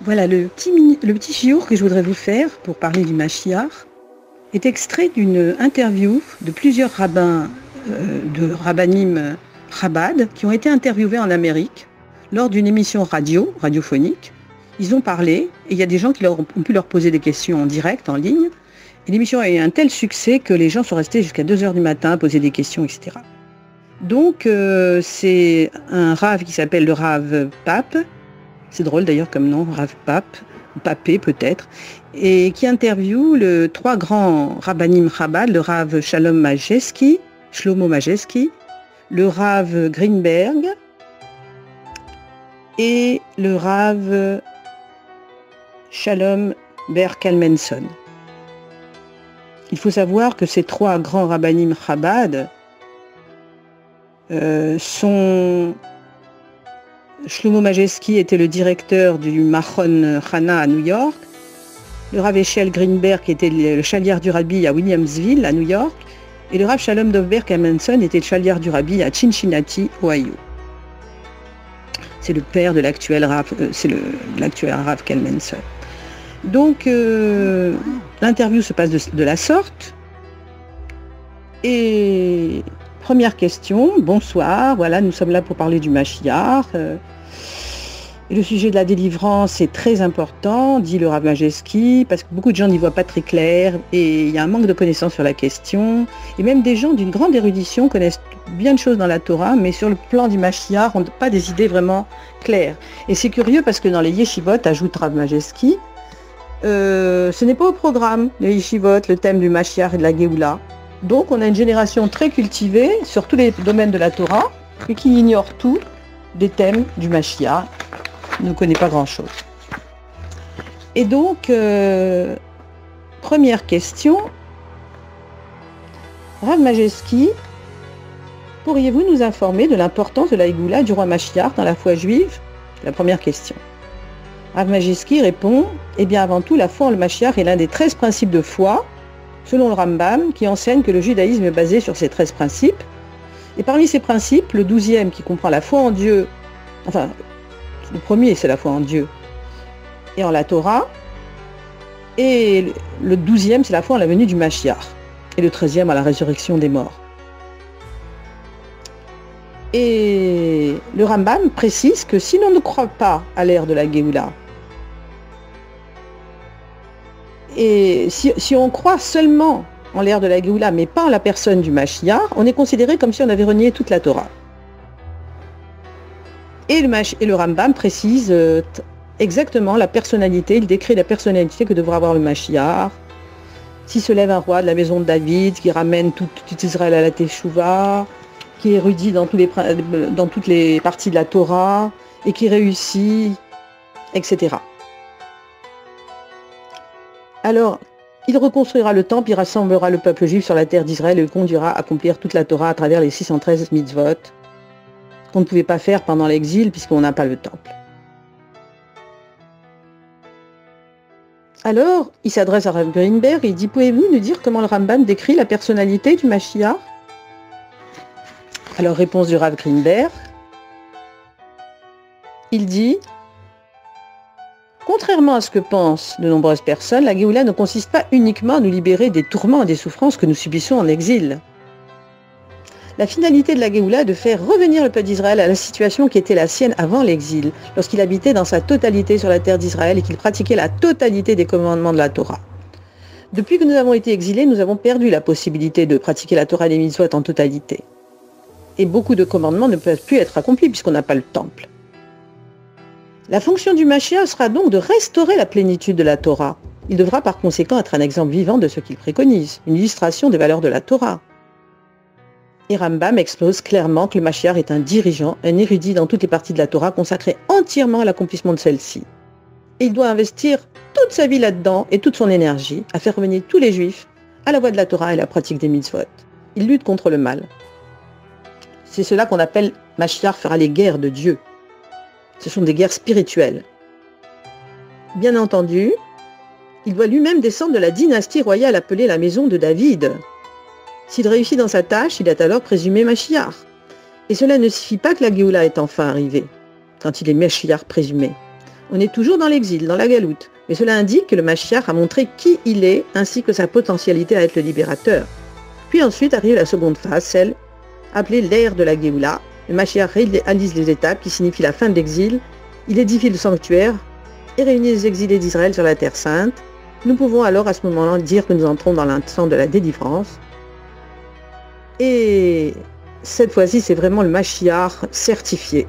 Voilà, le petit chiour que je voudrais vous faire pour parler du Mashiach est extrait d'une interview de plusieurs rabbins de Rabbanim Chabad qui ont été interviewés en Amérique lors d'une émission radiophonique. Ils ont parlé et il y a des gens qui ont pu leur poser des questions en direct, en ligne. Et l'émission a eu un tel succès que les gens sont restés jusqu'à 2 heures du matin à poser des questions, etc. Donc c'est un Rav qui s'appelle le Rav Pape. C'est drôle d'ailleurs comme nom, Rav Pape, Papé peut-être, et qui interviewe les 3 grands Rabbanim Chabad, le Rav Shlomo Majewski, le Rav Greenberg et le Rav Shalom Ber Kalmenson. Il faut savoir que ces 3 grands Rabbanim Chabad sont... Shlomo Majewski était le directeur du Machon Chana à New York, le Rav Eshel Greenberg était le chaliard du Rabbi à Williamsville à New York, et le Rav Shalom Dovber Kalmenson était le chaliard du Rabbi à Cincinnati, Ohio. C'est le père de l'actuel Rav, Rav Kalmenson. Donc l'interview se passe de la sorte. Et première question, bonsoir, voilà, nous sommes là pour parler du Mashiach. Le sujet de la délivrance est très important, dit le Rav Majewski, parce que beaucoup de gens n'y voient pas très clair et il y a un manque de connaissances sur la question. Et même des gens d'une grande érudition connaissent bien de choses dans la Torah, mais sur le plan du Mashiach, n'ont pas des idées vraiment claires. Et c'est curieux parce que dans les yeshivot, ajoute Rav Majewski, ce n'est pas au programme, les yeshivot, le thème du Mashiach et de la Géoula. Donc on a une génération très cultivée sur tous les domaines de la Torah, mais qui ignore tout des thèmes du Mashiach, ne connaît pas grand-chose. Et donc, première question, Rav Majewski, pourriez-vous nous informer de l'importance de la Géoula du roi Mashiach dans la foi juive? La première question. Rav Majewski répond, eh bien avant tout, la foi en le Mashiach est l'un des 13 principes de foi, selon le Rambam, qui enseigne que le judaïsme est basé sur ces 13 principes. Et parmi ces principes, le 12e qui comprend la foi en Dieu, enfin, le premier c'est la foi en Dieu et en la Torah, et le 12e c'est la foi en la venue du Mashiach, et le 13e à la résurrection des morts. Et le Rambam précise que si l'on ne croit pas à l'ère de la Géoula, et si on croit seulement en l'ère de la Géoula, mais pas en la personne du Mashiach, on est considéré comme si on avait renié toute la Torah. Et le Rambam précise exactement la personnalité, il décrit la personnalité que devra avoir le Mashiach. Si se lève un roi de la maison de David, qui ramène tout Israël à la Teshuvah, qui est érudit dans toutes les parties de la Torah, et qui réussit, etc. Alors, il reconstruira le temple, il rassemblera le peuple juif sur la terre d'Israël et le conduira à accomplir toute la Torah à travers les 613 mitzvot, qu'on ne pouvait pas faire pendant l'exil puisqu'on n'a pas le temple. Alors, il s'adresse à Rav Greenberg et il dit, pouvez-vous nous dire comment le Rambam décrit la personnalité du Mashiach? Alors, réponse du Rav Greenberg, il dit, contrairement à ce que pensent de nombreuses personnes, la Géoula ne consiste pas uniquement à nous libérer des tourments et des souffrances que nous subissons en exil. La finalité de la Géoula est de faire revenir le peuple d'Israël à la situation qui était la sienne avant l'exil, lorsqu'il habitait dans sa totalité sur la terre d'Israël et qu'il pratiquait la totalité des commandements de la Torah. Depuis que nous avons été exilés, nous avons perdu la possibilité de pratiquer la Torah et les mitzvot en totalité. Et beaucoup de commandements ne peuvent plus être accomplis puisqu'on n'a pas le temple. La fonction du Mashiach sera donc de restaurer la plénitude de la Torah. Il devra par conséquent être un exemple vivant de ce qu'il préconise, une illustration des valeurs de la Torah. Et Rambam expose clairement que le Mashiach est un dirigeant, un érudit dans toutes les parties de la Torah, consacré entièrement à l'accomplissement de celle-ci. Et il doit investir toute sa vie là-dedans et toute son énergie à faire revenir tous les Juifs à la voie de la Torah et à la pratique des mitzvot. Il lutte contre le mal. C'est cela qu'on appelle Mashiach fera les guerres de Dieu. Ce sont des guerres spirituelles. Bien entendu, il doit lui-même descendre de la dynastie royale appelée la maison de David. S'il réussit dans sa tâche, il est alors présumé Mashiach. Et cela ne signifie pas que la Géoula est enfin arrivée, quand il est Mashiach présumé. On est toujours dans l'exil, dans la galoute. Mais cela indique que le Mashiach a montré qui il est, ainsi que sa potentialité à être le libérateur. Puis ensuite arrive la seconde phase, celle appelée l'ère de la Géoula. Le Mashiach réalise les étapes qui signifient la fin de l'exil. Il édifie le sanctuaire et réunit les exilés d'Israël sur la Terre Sainte. Nous pouvons alors à ce moment-là dire que nous entrons dans l'instant de la délivrance. Et cette fois-ci, c'est vraiment le Mashiach certifié.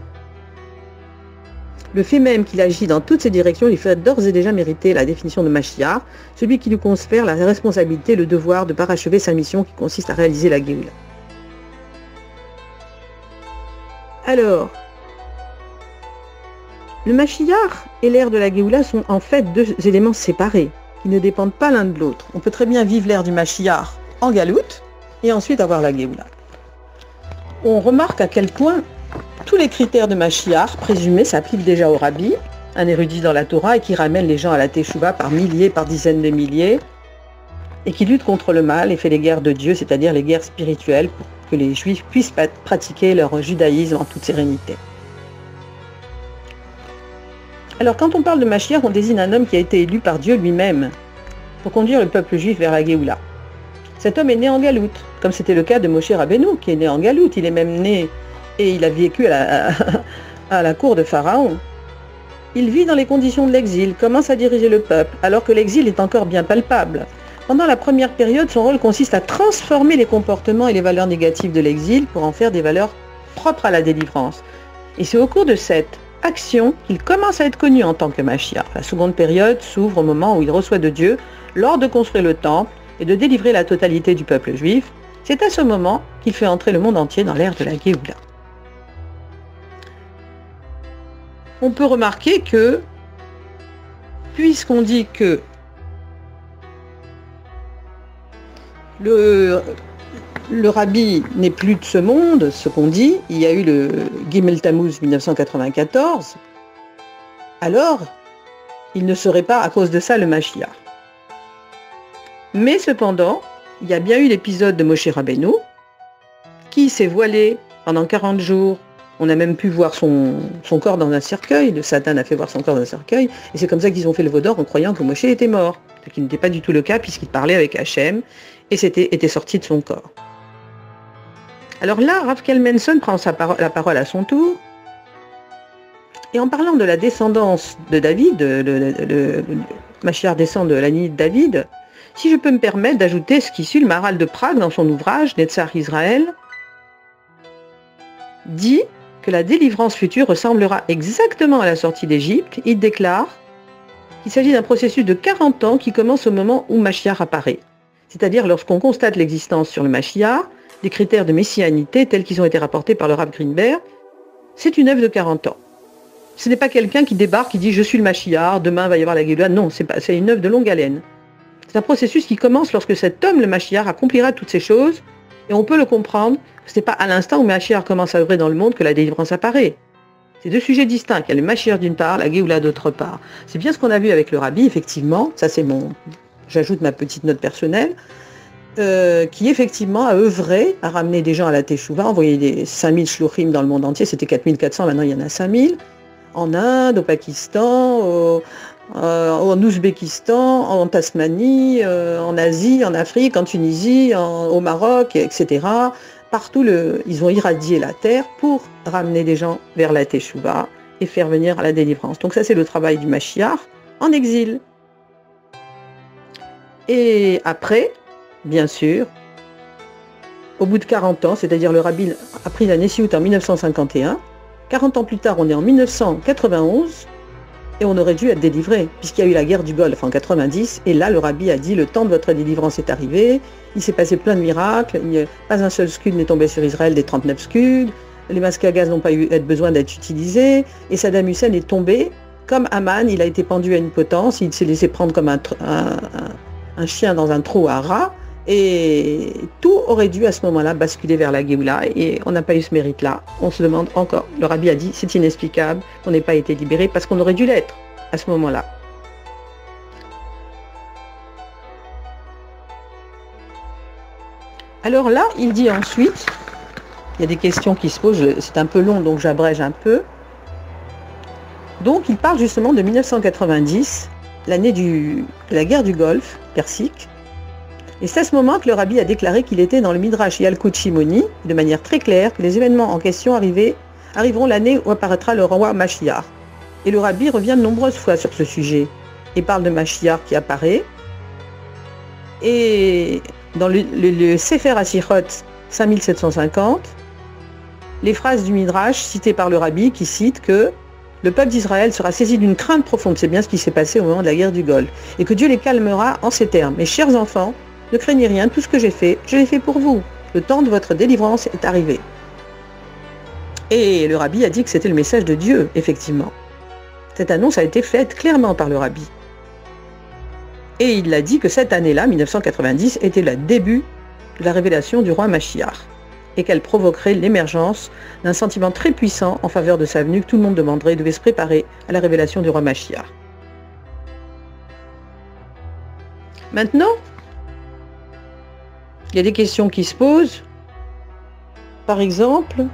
Le fait même qu'il agit dans toutes ces directions lui fait d'ores et déjà mériter la définition de Mashiach, celui qui lui confère la responsabilité, le devoir de parachever sa mission qui consiste à réaliser la Géoula. Alors, le Mashiach et l'ère de la Géoula sont en fait deux éléments séparés, qui ne dépendent pas l'un de l'autre. On peut très bien vivre l'ère du Mashiach en galoute et ensuite avoir la Géoula. On remarque à quel point tous les critères de Mashiach présumés s'appliquent déjà au Rabbi, un érudit dans la Torah et qui ramène les gens à la Teshuvah par milliers, par dizaines de milliers, et qui lutte contre le mal et fait les guerres de Dieu, c'est-à-dire les guerres spirituelles, pour que les Juifs puissent pratiquer leur judaïsme en toute sérénité. Alors quand on parle de Mashiach, on désigne un homme qui a été élu par Dieu lui-même pour conduire le peuple juif vers la Géoula. Cet homme est né en galoute, comme c'était le cas de Moshe Rabbeinu, qui est né en galoute. Il est même né et il a vécu à la cour de Pharaon. Il vit dans les conditions de l'exil, commence à diriger le peuple, alors que l'exil est encore bien palpable. Pendant la première période, son rôle consiste à transformer les comportements et les valeurs négatives de l'exil pour en faire des valeurs propres à la délivrance. Et c'est au cours de cette action qu'il commence à être connu en tant que Mashiach. La seconde période s'ouvre au moment où il reçoit de Dieu l'ordre de construire le temple et de délivrer la totalité du peuple juif. C'est à ce moment qu'il fait entrer le monde entier dans l'ère de la Géoula. On peut remarquer que, puisqu'on dit que le Rabbi n'est plus de ce monde, ce qu'on dit, il y a eu le Gimel Tammuz 1994, alors il ne serait pas à cause de ça le Mashiach. Mais cependant, il y a bien eu l'épisode de Moshe Rabbeinu, qui s'est voilé pendant 40 jours. On a même pu voir son corps dans un cercueil, le Satan a fait voir son corps dans un cercueil, et c'est comme ça qu'ils ont fait le veau d'or en croyant que Moshe était mort, ce qui n'était pas du tout le cas puisqu'il parlait avec Hachem, et était sorti de son corps. Alors là, Rav Kelmenson prend la parole à son tour, et en parlant de la descendance de David, le Mashiach descend de la lignée de David, si je peux me permettre d'ajouter ce qu'issu le Maharal de Prague dans son ouvrage Netzach Israël dit que la délivrance future ressemblera exactement à la sortie d'Égypte. Il déclare qu'il s'agit d'un processus de 40 ans qui commence au moment où Mashiach apparaît. C'est-à-dire lorsqu'on constate l'existence sur le Mashiach, des critères de messianité tels qu'ils ont été rapportés par le Rav Greenberg, c'est une œuvre de 40 ans. Ce n'est pas quelqu'un qui débarque, qui dit « je suis le Mashiach, demain va y avoir la Géoula ». Non, c'est une œuvre de longue haleine. C'est un processus qui commence lorsque cet homme, le Mashiach, accomplira toutes ces choses, et on peut le comprendre. Ce n'est pas à l'instant où Mashiach commence à œuvrer dans le monde que la délivrance apparaît. C'est deux sujets distincts. Il y a le Mashiach d'une part, la Géoula d'autre part. C'est bien ce qu'on a vu avec le Rabbi, effectivement. Ça, c'est j'ajoute ma petite note personnelle, qui effectivement a œuvré à ramener des gens à la Teshuvah, envoyer des 5000 shluchim dans le monde entier. C'était 4400, maintenant il y en a 5000. En Inde, au Pakistan, en Ouzbékistan, en Tasmanie, en Asie, en Afrique, en Tunisie, au Maroc, etc. Partout, ils ont irradié la terre pour ramener des gens vers la Teshuvah et faire venir à la délivrance. Donc ça, c'est le travail du Mashiach en exil. Et après, bien sûr, au bout de 40 ans, c'est-à-dire le Rabbi a pris la Nessiout en 1951, 40 ans plus tard, on est en 1991, et on aurait dû être délivré, puisqu'il y a eu la guerre du Golfe en 90, et là le Rabbi a dit, le temps de votre délivrance est arrivé, il s'est passé plein de miracles, pas un seul scud n'est tombé sur Israël des 39 scuds, les masques à gaz n'ont pas eu besoin d'être utilisés, et Saddam Hussein est tombé, comme Aman, il a été pendu à une potence, il s'est laissé prendre comme un chien dans un trou à rats, et tout aurait dû à ce moment-là basculer vers la Géoula, et on n'a pas eu ce mérite-là. On se demande encore, le Rabbi a dit, c'est inexplicable, on n'ait pas été libéré, parce qu'on aurait dû l'être à ce moment-là. Alors là, il dit ensuite, il y a des questions qui se posent, c'est un peu long, donc j'abrège un peu. Donc il parle justement de 1990, l'année de la guerre du Golfe Persique. Et c'est à ce moment que le rabbi a déclaré qu'il était dans le Midrash Yalkut Shimoni, de manière très claire, que les événements en question arriveront l'année où apparaîtra le roi Mashiach. Et le rabbi revient de nombreuses fois sur ce sujet. Il parle de Mashiach qui apparaît. Et dans le Sefer Hasichot 5750, les phrases du Midrash citées par le rabbi qui cite que le peuple d'Israël sera saisi d'une crainte profonde, c'est bien ce qui s'est passé au moment de la guerre du Golfe, et que Dieu les calmera en ces termes. Mes chers enfants, ne craignez rien, tout ce que j'ai fait, je l'ai fait pour vous. Le temps de votre délivrance est arrivé. Et le rabbi a dit que c'était le message de Dieu, effectivement. Cette annonce a été faite clairement par le rabbi. Et il a dit que cette année-là, 1990, était le début de la révélation du roi Mashiach, et qu'elle provoquerait l'émergence d'un sentiment très puissant en faveur de sa venue, que tout le monde demanderait et devait se préparer à la révélation du roi Mashiach. Maintenant, il y a des questions qui se posent. Par exemple,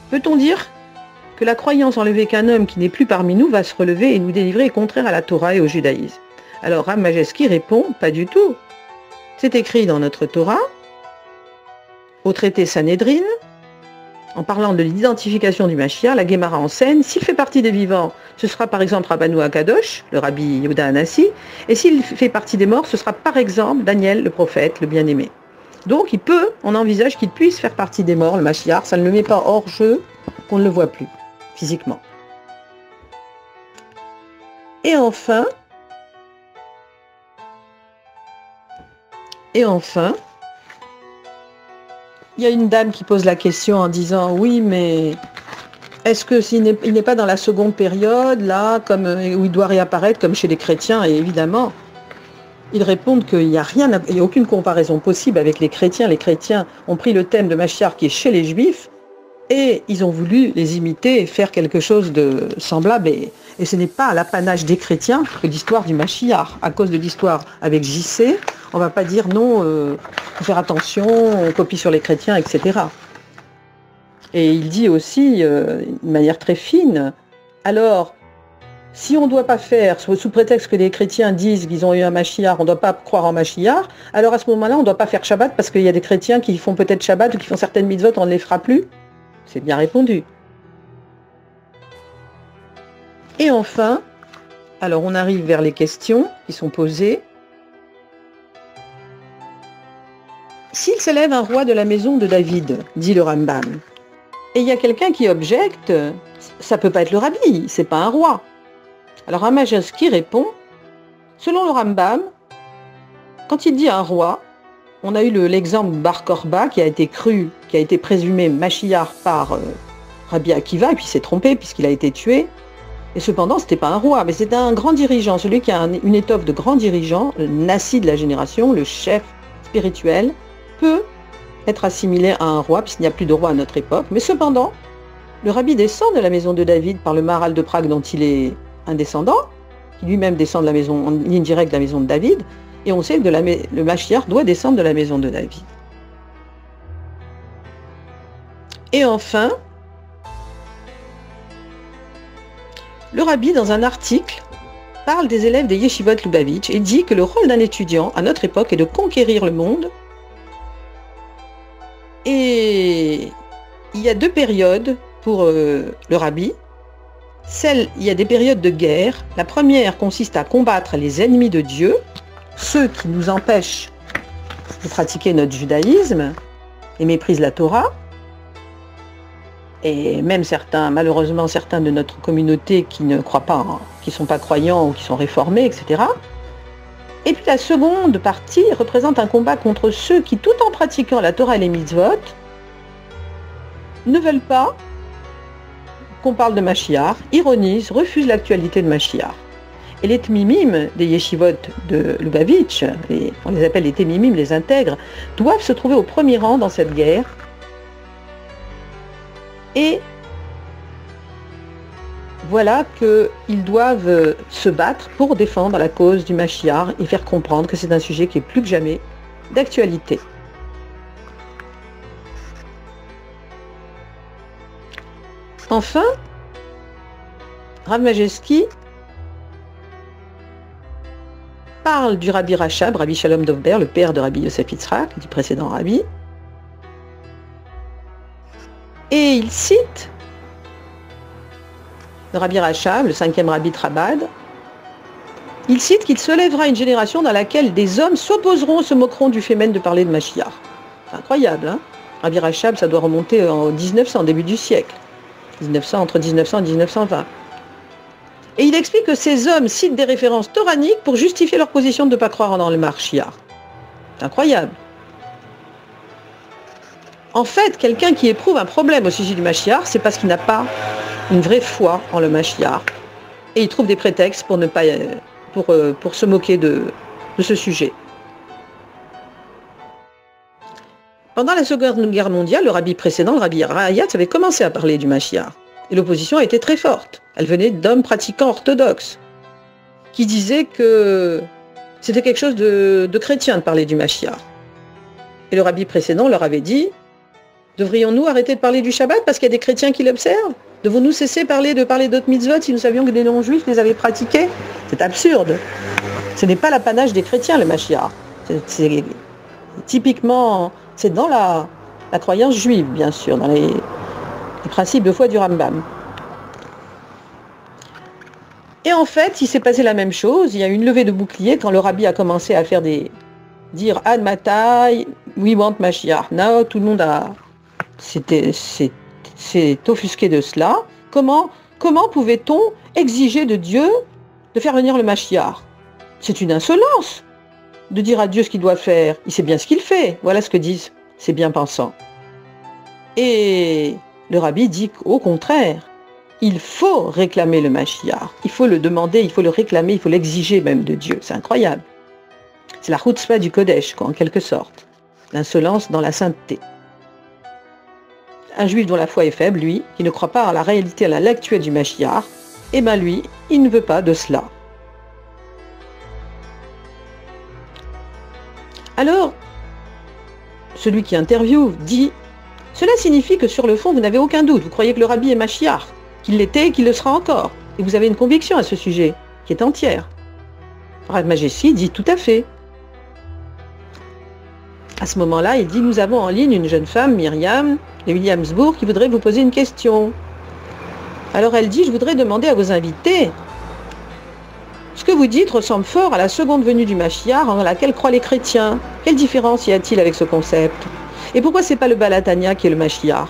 peut-on dire que la croyance enlevée qu'un homme qui n'est plus parmi nous va se relever et nous délivrer est contraire à la Torah et au judaïsme? Alors Rav Majewski répond, pas du tout. C'est écrit dans notre Torah, au traité Sanhédrin, en parlant de l'identification du Mashiach, la Guémara enseigne, s'il fait partie des vivants, ce sera par exemple Rabbanou Akadosh, le rabbi Yehuda Hanassi, et s'il fait partie des morts, ce sera par exemple Daniel, le prophète, le bien-aimé. Donc on envisage qu'il puisse faire partie des morts, le Mashiach, ça ne le met pas hors jeu, qu'on ne le voit plus, physiquement. Et enfin, il y a une dame qui pose la question en disant « Oui, mais est-ce qu'il n'est pas dans la seconde période, là, où il doit réapparaître comme chez les chrétiens ?» Et évidemment, ils répondent qu'il n'y a aucune comparaison possible avec les chrétiens. Les chrétiens ont pris le thème de Mashiach qui est chez les juifs et ils ont voulu les imiter et faire quelque chose de semblable. Et ce n'est pas l'apanage des chrétiens que l'histoire du Mashiach. À cause de l'histoire avec JC, on ne va pas dire non, faut faire attention, on copie sur les chrétiens, etc. Et il dit aussi, de manière très fine, alors, si on ne doit pas faire, sous prétexte que les chrétiens disent qu'ils ont eu un Mashiach, on ne doit pas croire en Mashiach, alors à ce moment-là, on ne doit pas faire Shabbat parce qu'il y a des chrétiens qui font peut-être Shabbat ou qui font certaines mitzvot, on ne les fera plus. C'est bien répondu. Et enfin, alors on arrive vers les questions qui sont posées. S'il s'élève un roi de la maison de David, dit le Rambam, et il y a quelqu'un qui objecte, ça ne peut pas être le rabbi, c'est pas un roi. Alors Rav Majewski répond, selon le Rambam, quand il dit un roi, on a eu l'exemple Bar Korba qui a été présumé Mashiach par Rabbi Akiva, et puis il s'est trompé puisqu'il a été tué. Et cependant, ce n'était pas un roi, mais c'était un grand dirigeant, celui qui a une étoffe de grand dirigeant, le Nassi de la génération, le chef spirituel, peut être assimilé à un roi, puisqu'il n'y a plus de roi à notre époque. Mais cependant, le rabbi descend de la maison de David par le Maharal de Prague dont il est un descendant, qui lui-même descend de la maison, en ligne directe de la maison de David, et on sait que le Mashiach doit descendre de la maison de David. Et enfin, le rabbi, dans un article, parle des élèves des Yeshivot Lubavitch et dit que le rôle d'un étudiant, à notre époque, est de conquérir le monde. Et il y a deux périodes pour le rabbi. Il y a des périodes de guerre. La première consiste à combattre les ennemis de Dieu, ceux qui nous empêchent de pratiquer notre judaïsme et méprisent la Torah. Et même malheureusement certains de notre communauté qui ne croient pas, qui ne sont pas croyants ou qui sont réformés, etc. Et puis la seconde partie représente un combat contre ceux qui, tout en pratiquant la Torah et les mitzvot, ne veulent pas qu'on parle de Mashiach, ironisent, refusent l'actualité de Mashiach. Et les tmimim des yeshivot de Lubavitch, on les appelle les tmimim, les intègres, doivent se trouver au premier rang dans cette guerre. Et voilà qu'ils doivent se battre pour défendre la cause du Mashiach et faire comprendre que c'est un sujet qui est plus que jamais d'actualité. Enfin, Rav Majewski parle du Rabbi Rachab, Rabbi Shalom Dovber, le père de Rabbi Yosef Yitzhak, du précédent Rabbi. Et il cite le Rabbi Rachab, le 5e Rabbi de Chabad. Il cite qu'il se lèvera une génération dans laquelle des hommes s'opposeront, se moqueront du fait même de parler de Mashiach. C'est incroyable, hein? Rabbi Rachab, ça doit remonter en 1900, début du siècle. 1900, entre 1900 et 1920. Et il explique que ces hommes citent des références toraniques pour justifier leur position de ne pas croire dans le Mashiach. C'est incroyable. En fait, quelqu'un qui éprouve un problème au sujet du Mashiach, c'est parce qu'il n'a pas une vraie foi en le Mashiach. Et il trouve des prétextes pour, ne pas, pour se moquer de ce sujet. Pendant la Seconde Guerre mondiale, le rabbi précédent, le rabbi Rayatz, avait commencé à parler du Mashiach. Et l'opposition a été très forte. Elle venait d'hommes pratiquants orthodoxes, qui disaient que c'était quelque chose de chrétien de parler du Mashiach. Et le rabbi précédent leur avait dit, devrions-nous arrêter de parler du Shabbat parce qu'il y a des chrétiens qui l'observent? Devons-nous cesser de parler d'autres mitzvot si nous savions que des non-juifs les avaient pratiqués? C'est absurde. Ce n'est pas l'apanage des chrétiens, le Mashiach. C'est typiquement, c'est dans la croyance juive, bien sûr, dans les principes de foi du Rambam. Et en fait, il s'est passé la même chose. Il y a eu une levée de bouclier quand le rabbi a commencé à dire Ad Matai, we want Mashiach. Now, tout le monde s'est offusqué de cela. Comment pouvait-on exiger de Dieu de faire venir le Mashiach? C'est une insolence de dire à Dieu ce qu'il doit faire. Il sait bien ce qu'il fait. Voilà ce que disent ces bien-pensants. Et le rabbi dit qu'au contraire, il faut réclamer le Mashiach. Il faut le demander, il faut le réclamer, il faut l'exiger même de Dieu. C'est incroyable. C'est la chutzpah du Kodesh, quoi, en quelque sorte. L'insolence dans la sainteté. Un juif dont la foi est faible, lui, qui ne croit pas à la réalité, à l'actuelle du Mashiach, eh bien lui, il ne veut pas de cela. Alors, celui qui interviewe dit « Cela signifie que sur le fond, vous n'avez aucun doute. Vous croyez que le rabbi est Mashiach, qu'il l'était et qu'il le sera encore. Et vous avez une conviction à ce sujet, qui est entière. » Rav Majewski dit « Tout à fait. » À ce moment-là, il dit « Nous avons en ligne une jeune femme, Myriam, de Williamsburg, qui voudrait vous poser une question. » Alors elle dit « Je voudrais demander à vos invités, ce que vous dites ressemble fort à la seconde venue du Mashiach en laquelle croient les chrétiens. Quelle différence y a-t-il avec ce concept? Et pourquoi c'est pas le Balatania qui est le Mashiach?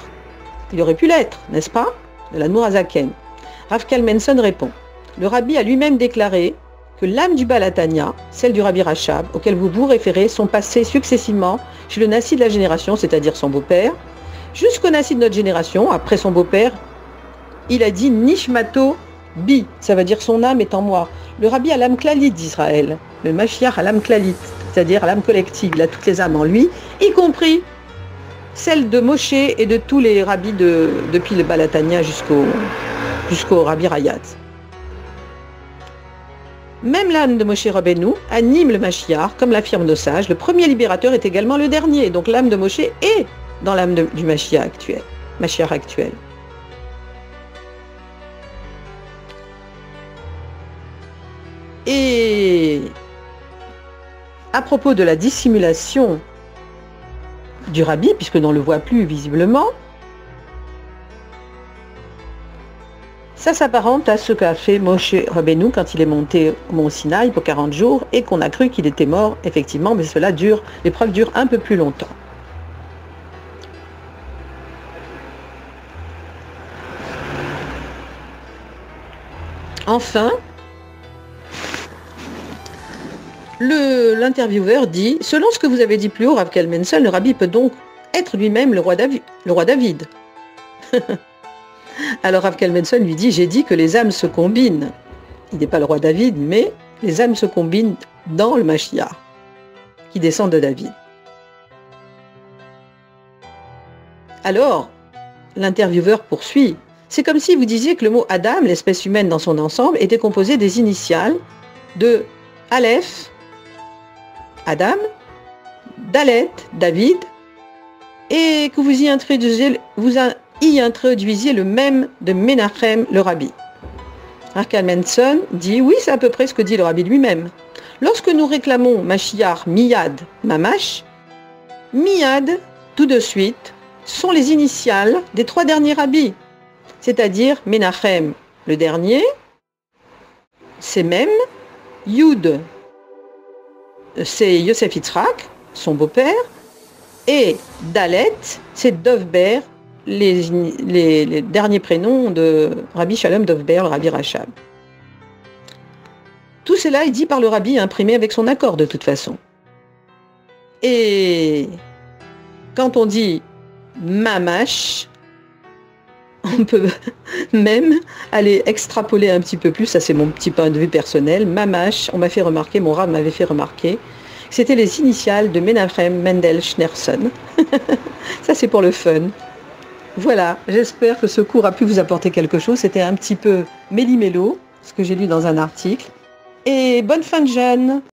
Il aurait pu l'être, n'est-ce pas? De l'Admour Hazaken. Rav Kalmenson répond. Le rabbi a lui-même déclaré que l'âme du Balatania, celle du rabbi Rachab, auquel vous vous référez, sont passées successivement chez le Nassi de la génération, c'est-à-dire son beau-père, jusqu'au Nassi de notre génération, après son beau-père. Il a dit Nishmato Bi, ça veut dire son âme est en moi. Le rabbi a l'âme clalit d'Israël, le Mashiach a l'âme clalit, c'est-à-dire l'âme collective, il a toutes les âmes en lui, y compris celle de Moshe et de tous les rabbis depuis le Balatania jusqu'au rabbi Rayatz. Même l'âme de Moshe Rabbeinu anime le Mashiach, comme l'affirme nos sages. Le premier libérateur est également le dernier, donc l'âme de Moshe est dans l'âme du Mashiach actuel. Et à propos de la dissimulation du rabbi, puisque l'on ne le voit plus visiblement, ça s'apparente à ce qu'a fait Moshe Rabbeinu quand il est monté au mont Sinaï pour 40 jours et qu'on a cru qu'il était mort, effectivement, mais l'épreuve dure un peu plus longtemps. Enfin, l'intervieweur dit « Selon ce que vous avez dit plus haut, Rav Kalmenson, le rabbi peut donc être lui-même le roi David. » Alors Rav Kalmenson lui dit « J'ai dit que les âmes se combinent. » Il n'est pas le roi David, mais les âmes se combinent dans le Mashiach, qui descend de David. Alors, l'intervieweur poursuit. C'est comme si vous disiez que le mot Adam, l'espèce humaine dans son ensemble, était composé des initiales de Aleph, Adam, Dalet, David, et que vous y introduisiez y introduisiez le même de Menachem le rabbi. Kalmanson dit oui, c'est à peu près ce que dit le rabbi lui-même. Lorsque nous réclamons Mashiach Miyad Mamash, Miyad, tout de suite, sont les initiales des 3 derniers rabbis, c'est-à-dire Menachem le dernier, c'est même Yud, c'est Yosef Yitzhak, son beau-père, et Dalet, c'est Dovber, les derniers prénoms de Rabbi Shalom Dovber, le Rabbi Rachab. Tout cela est dit par le Rabbi, imprimé avec son accord de toute façon. Et quand on dit Mamash, on peut même aller extrapoler un petit peu plus, ça c'est mon petit point de vue personnel. Mamash, on m'a fait remarquer, mon Rav m'avait fait remarquer, c'était les initiales de Menachem Mendel Schneerson. Ça c'est pour le fun. Voilà, j'espère que ce cours a pu vous apporter quelque chose. C'était un petit peu méli-mélo, ce que j'ai lu dans un article. Et bonne fin de jeûne!